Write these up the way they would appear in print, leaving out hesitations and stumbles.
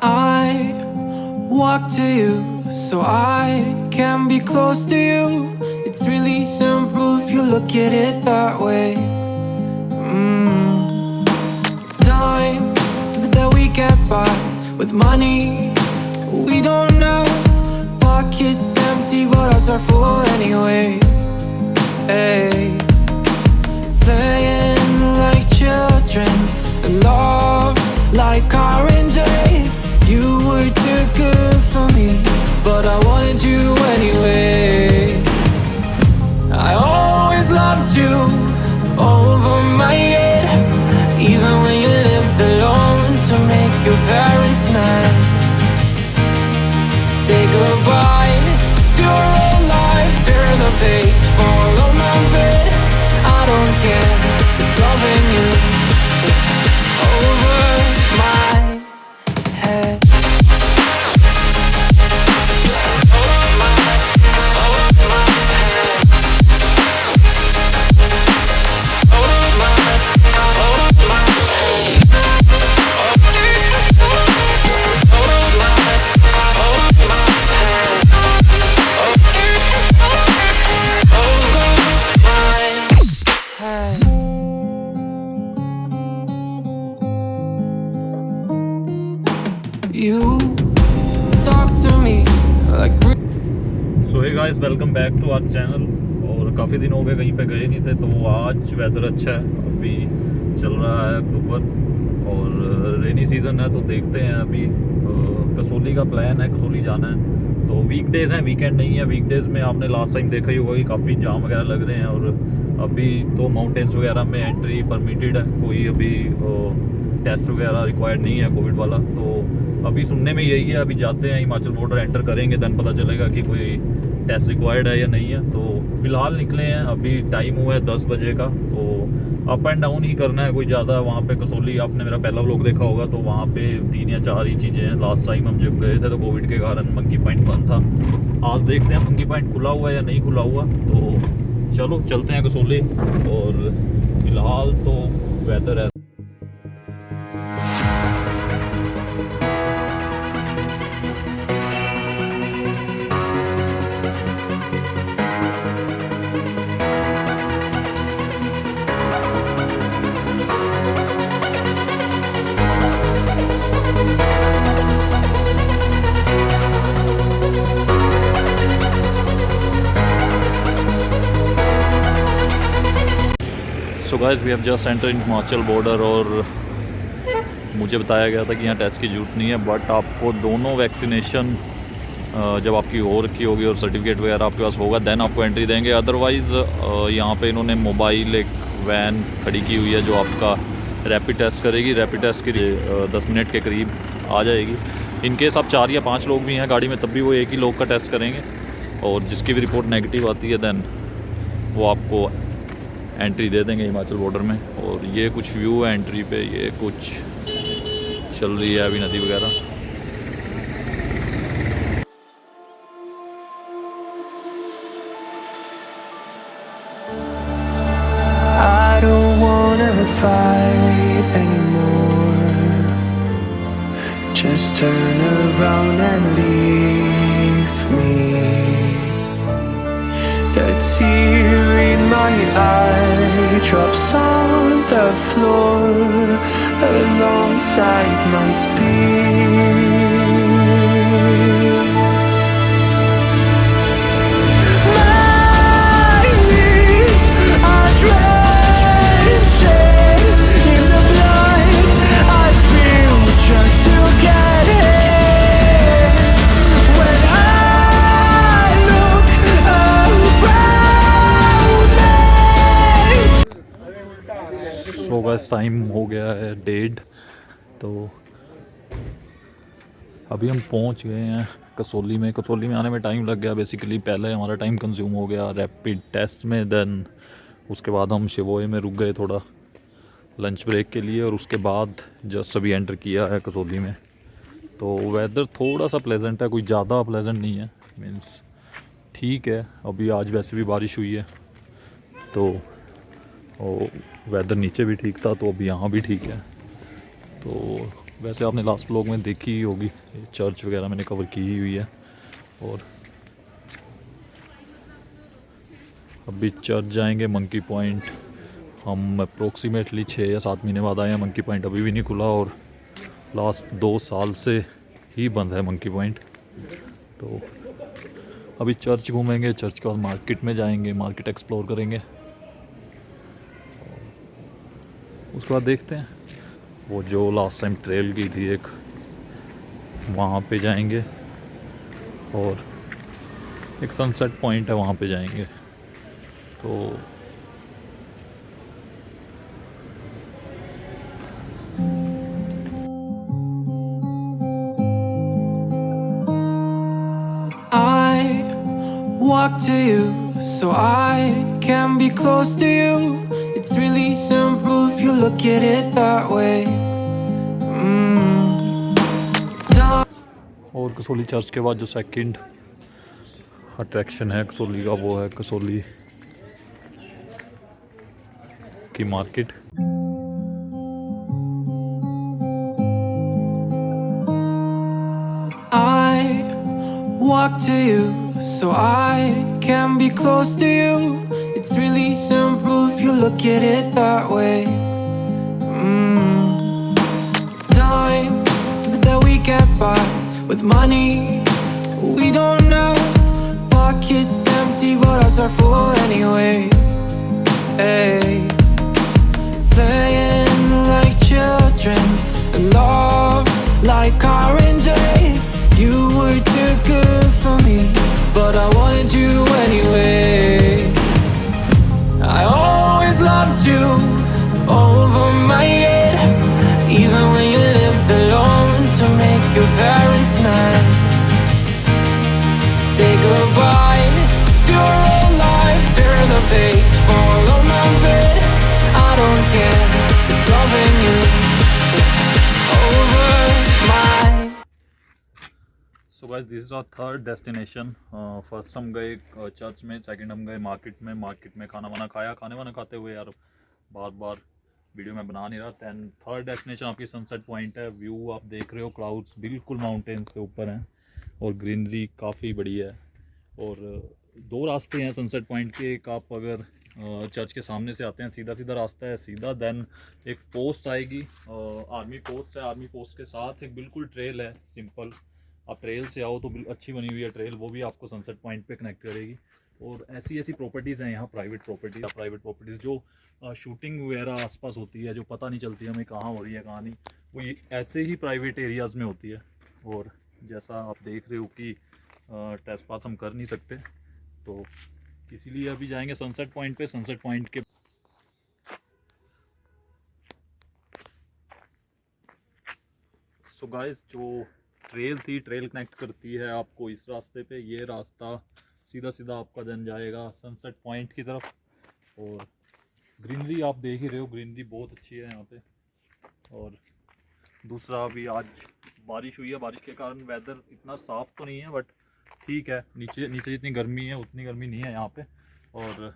I walk to you so I can be close to you. It's really simple if you look at it that way. Time that we get by with money we don't know. Pockets empty but hearts are full anyway. Hey, playing like children and love like orange. You were too good for me, but I wanted you anyway. I always loved you over my head, even when you lived alone to make your parents mad. Say goodbye to your old life, turn the page, follow my bed. I don't care if loving you over my head. So hey guys, welcome back to our channel. और काफ़ी दिन हो गए कहीं पे गए नहीं थे, तो आज वेदर अच्छा है। अभी चल रहा है अक्टूबर और रेनी सीज़न है, तो देखते हैं। अभी कसौली का प्लान है, कसौली जाना है। तो वीकडेज़ हैं, वीकेंड नहीं है। वीकडेज़ में आपने लास्ट टाइम देखा ही होगा कि काफ़ी जाम वगैरह लग रहे हैं। और अभी तो माउंटेन्स वगैरह में एंट्री परमिटेड है, कोई अभी टेस्ट वगैरह रिक्वायर्ड नहीं है कोविड वाला। तो अभी सुनने में यही है, अभी जाते हैं हिमाचल बॉर्डर एंटर करेंगे, देन पता चलेगा कि कोई टेस्ट रिक्वायर्ड है या नहीं है। तो फिलहाल निकले हैं, अभी टाइम हुआ है 10 बजे का। तो अप एंड डाउन ही करना है, कोई ज़्यादा वहाँ पे कसौली आपने मेरा पहला व्लॉग देखा होगा, तो वहाँ पे 3 या 4 ही चीज़ें हैं। लास्ट टाइम हम जब गए थे तो कोविड के कारण मंकी पॉइंट बंद था। आज देखते हैं मंकी पॉइंट खुला हुआ है या नहीं खुला हुआ। तो चलो चलते हैं कसौली। और फिलहाल तो वेदर है। So guys, we have just enter in Himachal border. और मुझे बताया गया था कि यहाँ टेस्ट की जरूरत नहीं है, बट आपको दोनों वैक्सीनेशन जब आपकी हो रखी होगी और सर्टिफिकेट वगैरह आपके पास होगा, देन आपको एंट्री देंगे। अदरवाइज़ यहाँ पे इन्होंने मोबाइल एक वैन खड़ी की हुई है जो आपका रैपिड टेस्ट करेगी। रैपिड टेस्ट के लिए 10 मिनट के करीब आ जाएगी। इनकेस आप 4 या 5 लोग भी हैं गाड़ी में, तब भी वो एक ही लोग का टेस्ट करेंगे। और जिसकी भी रिपोर्ट नेगेटिव आती है, देन वो आपको एंट्री दे देंगे हिमाचल बॉर्डर में। और ये कुछ व्यू है एंट्री पे, ये कुछ चल रही है अभी नदी वगैरह। I don't wanna fight anymore. Just turn around and leave me. The tear in my eye drops on the floor alongside my speed. My knees are drenching in the blood I spill just to get in. When I look around me. So guys, time हो गया है 1:30। तो अभी हम पहुंच गए हैं कसौली में। कसौली में आने में टाइम लग गया बेसिकली। पहले हमारा टाइम कंज्यूम हो गया रैपिड टेस्ट में, देन उसके बाद हम शिवोए में रुक गए थोड़ा लंच ब्रेक के लिए। और उसके बाद जस्ट अभी एंटर किया है कसौली में। तो वेदर थोड़ा सा प्लेजेंट है, कोई ज़्यादा प्लेजेंट नहीं है, मीन्स ठीक है। अभी आज वैसे भी बारिश हुई है, तो वेदर नीचे भी ठीक था, तो अभी यहाँ भी ठीक है। तो वैसे आपने लास्ट व्लॉग में देखी ही होगी, ये चर्च वगैरह मैंने कवर की ही हुई है। और अभी चर्च जाएंगे, मंकी पॉइंट। हम अप्रोक्सीमेटली 6 या 7 महीने बाद आए हैं। मंकी पॉइंट अभी भी नहीं खुला और लास्ट 2 साल से ही बंद है मंकी पॉइंट। तो अभी चर्च घूमेंगे, चर्च के बाद मार्केट में जाएंगे, मार्केट एक्सप्लोर करेंगे। उसके बाद देखते हैं वो जो लास्ट टाइम ट्रेल की थी एक, वहाँ पे जाएंगे। और एक सनसेट पॉइंट है, वहाँ पे जाएंगे। तो I walk to you so I can be close to you. It's really simple if you look at it that way. और कसौली चर्च के बाद जो सेकंड अट्रैक्शन है कसौली का, वो है कसौली की market. I walk to you so I can be close to you. It's really simple if you look at it that way. Time that we get by with money we don't know. Pockets empty but hearts are full anyway. Hey, playing like children and love like oranges. You were too good for me, but I wanted you anyway. I always loved you over my head, even when you lived alone to make your parents mad. Say goodbye to your old life, turn the page, fall on my bed. I don't care if loving you over my. So guys this is our third destination. First हम गए church में, second हम गए market में। Market में खाना वाना खाया, खाने वाना खाते हुए यार बार बार वीडियो में बना नहीं रहा। दैन थर्ड डेस्टिनेशन आपकी सनसेट पॉइंट है। व्यू आप देख रहे हो, क्लाउड्स बिल्कुल माउंटेन्स के ऊपर हैं और ग्रीनरी काफ़ी बड़ी है। और दो रास्ते हैं सनसेट पॉइंट के। एक आप अगर चर्च के सामने से आते हैं, सीधा सीधा रास्ता है सीधा। दैन एक पोस्ट आएगी, आर्मी पोस्ट है। आर्मी पोस्ट के साथ एक बिल्कुल ट्रेल है सिंपल। आप ट्रेल से आओ तो अच्छी बनी हुई है ट्रेल, वो भी आपको सनसेट पॉइंट पे कनेक्ट करेगी। और ऐसी ऐसी प्रॉपर्टीज़ हैं यहाँ, प्राइवेट प्रॉपर्टीज़ जो शूटिंग वगैरह आसपास होती है, जो पता नहीं चलती हमें कहाँ हो रही है कहाँ नहीं, वो ये ऐसे ही प्राइवेट एरियाज़ में होती है। और जैसा आप देख रहे हो कि ट्रेसपास हम कर नहीं सकते, तो इसीलिए अभी जाएंगे सनसेट पॉइंट पे। सनसेट पॉइंट के सो गाइस जो ट्रेल थी, ट्रेल कनेक्ट करती है आपको इस रास्ते पे। ये रास्ता सीधा सीधा आपका देन जाएगा सनसेट पॉइंट की तरफ। और ग्रीनरी आप देख ही रहे हो, ग्रीनरी बहुत अच्छी है यहाँ पे। और दूसरा अभी आज बारिश हुई है, बारिश के कारण वेदर इतना साफ़ तो नहीं है, बट ठीक है। नीचे नीचे जितनी गर्मी है उतनी गर्मी नहीं है यहाँ पे। और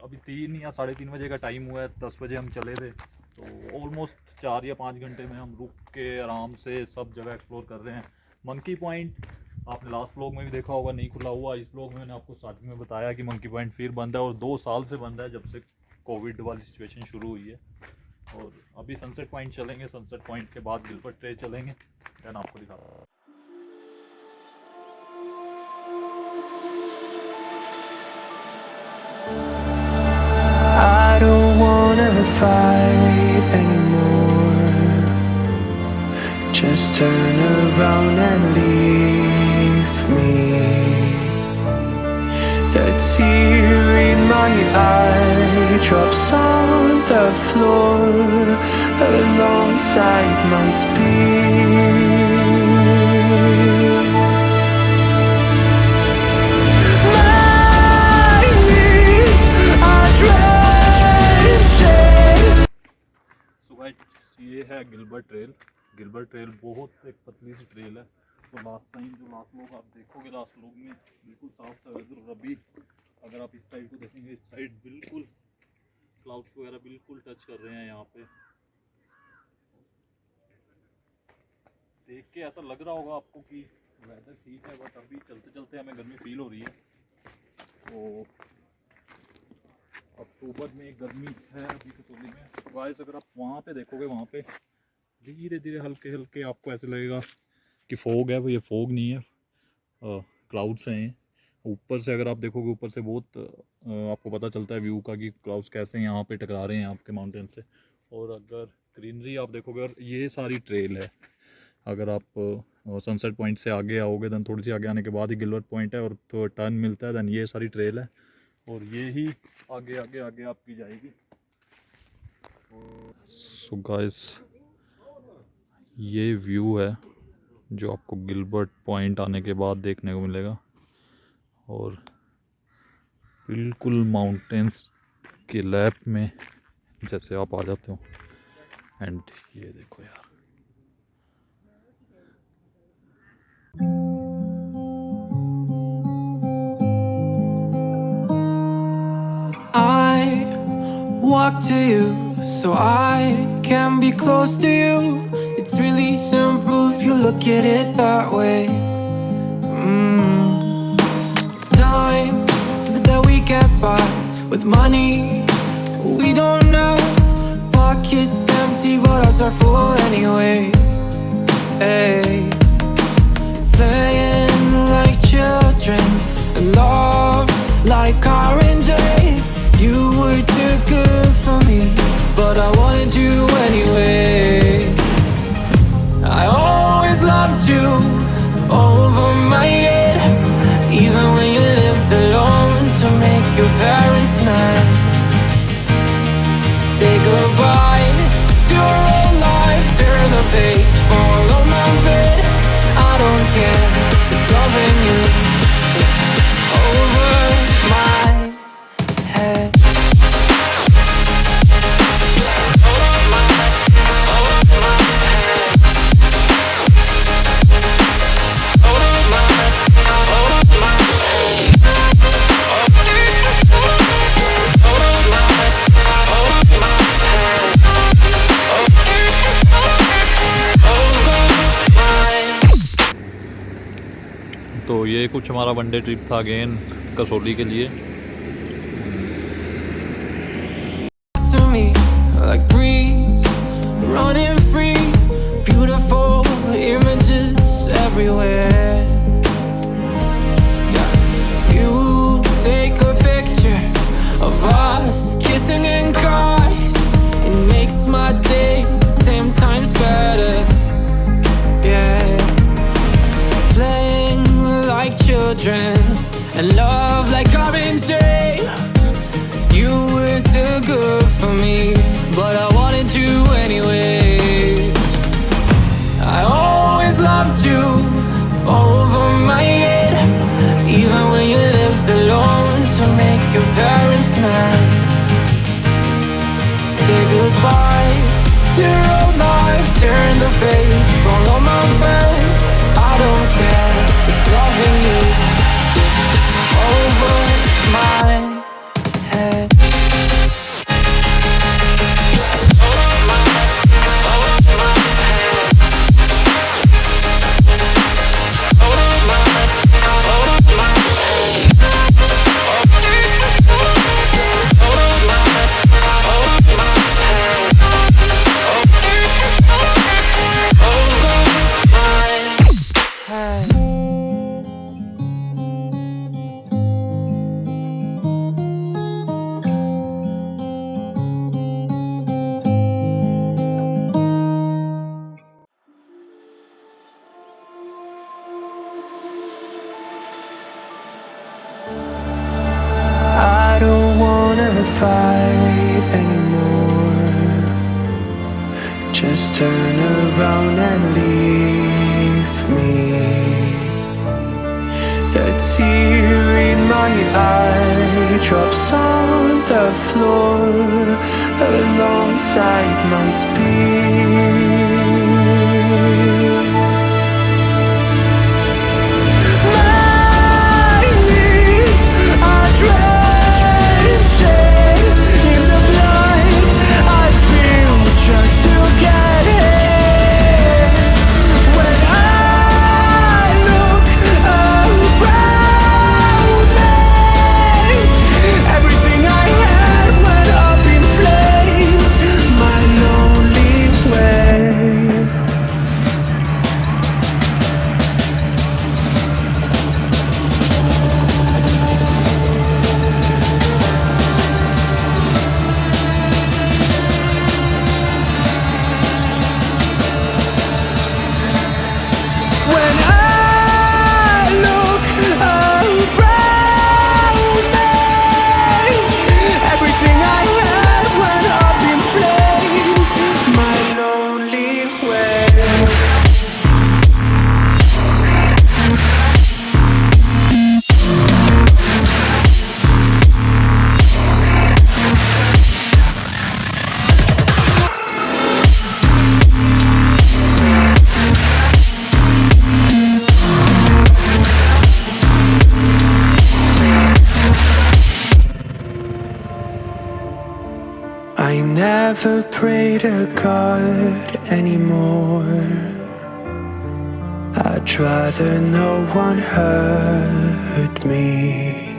अभी 3 या 3:30 बजे का टाइम हुआ है, 10 बजे हम चले थे, तो ऑलमोस्ट 4 या 5 घंटे में हम रुक के आराम से सब जगह एक्सप्लोर कर रहे हैं। मंकी पॉइंट आपने लास्ट व्लॉग में भी देखा होगा, नहीं खुला हुआ। इस व्लॉग में मैंने आपको स्टार्टिंग में बताया कि मंकी पॉइंट फिर बंद है और 2 साल से बंद है, जब से कोविड वाली सिचुएशन शुरू हुई है। और अभी सनसेट पॉइंट चलेंगे, सनसेट पॉइंट के बाद गिलबर्ट ट्रेल चलेंगे, देन आपको दिखाता हूँ। I don't wanna fight anymore. Just turn around and leave me. The tear in my eye drops on the floor alongside my speed. ये है गिलबर्ट ट्रेल। गिलबर्ट ट्रेल बहुत एक पतली सी ट्रेल है। तो लास्ट लोग आप देखोगे, लास्ट लोग में बिल्कुल साफ था वेदर। और अभी अगर आप इस साइड को देखेंगे, इस साइड बिल्कुल क्लाउड्स वगैरह बिल्कुल टच कर रहे हैं यहाँ पे। देख के ऐसा लग रहा होगा आपको कि वेदर ठीक है, बट अभी चलते चलते हमें गर्मी फील हो रही है। तो अक्टूबर में गर्मी है अभी कसौली में। गाइस अगर आप वहाँ पे देखोगे, वहाँ पे धीरे धीरे हल्के हल्के आपको ऐसे लगेगा कि फोग है, वो ये फोग नहीं है, क्लाउड्स हैं। ऊपर से अगर आप देखोगे, ऊपर से बहुत आपको पता चलता है व्यू का कि क्लाउड्स कैसे यहाँ पे टकरा रहे हैं आपके माउंटेन से। और अगर ग्रीनरी आप देखोगे, और ये सारी ट्रेल है। अगर आप सनसेट पॉइंट से आगे आओगे, दैन थोड़ी सी आगे आने के बाद ही गिलवर्ट पॉइंट है और तो टर्न मिलता है, दैन ये सारी ट्रेल है और ये ही आगे आगे आगे आपकी जाएगी। सो गाइस ये व्यू है जो आपको गिलबर्ट पॉइंट आने के बाद देखने को मिलेगा, और बिल्कुल माउंटेन्स के लैप में जैसे आप आ जाते हो। एंड ये देखो यार, I walk to you so I can be close to you. It's really simple if you look at it that way. Time that we get by with money we don't know. Pockets empty but hearts are full anyway. Hey, playing like children and love like R&J. You were too good for me, but I wanted you anyway. I always loved you over my head, even when you lived alone to make your parents mad. Say goodbye to your old life, turn the page, fall on my bed. I don't care if loving you over my head. तो ये कुछ हमारा one day trip था again Kasauli के लिए। To me like breeze, running free, beautiful images everywhere. You take a picture of us kissing in cars, it makes my day 10 times better. Yeah, playing like children and love like R&J. You were too good for me, but I wanted you anyway. I always loved you over my head, even when you lived alone to make your parents mad. Say goodbye to your old life, turn the page, fall on my bed. I don't care if loving you over my head. I don't wanna fight anymore. Just turn around and leave me. The tear in my eye drops on the floor alongside my speech. My knees are drenching in the blood I spill just to get it. When I never pray to God anymore. I'd rather no one hurt me.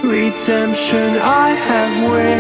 Redemption, I have waited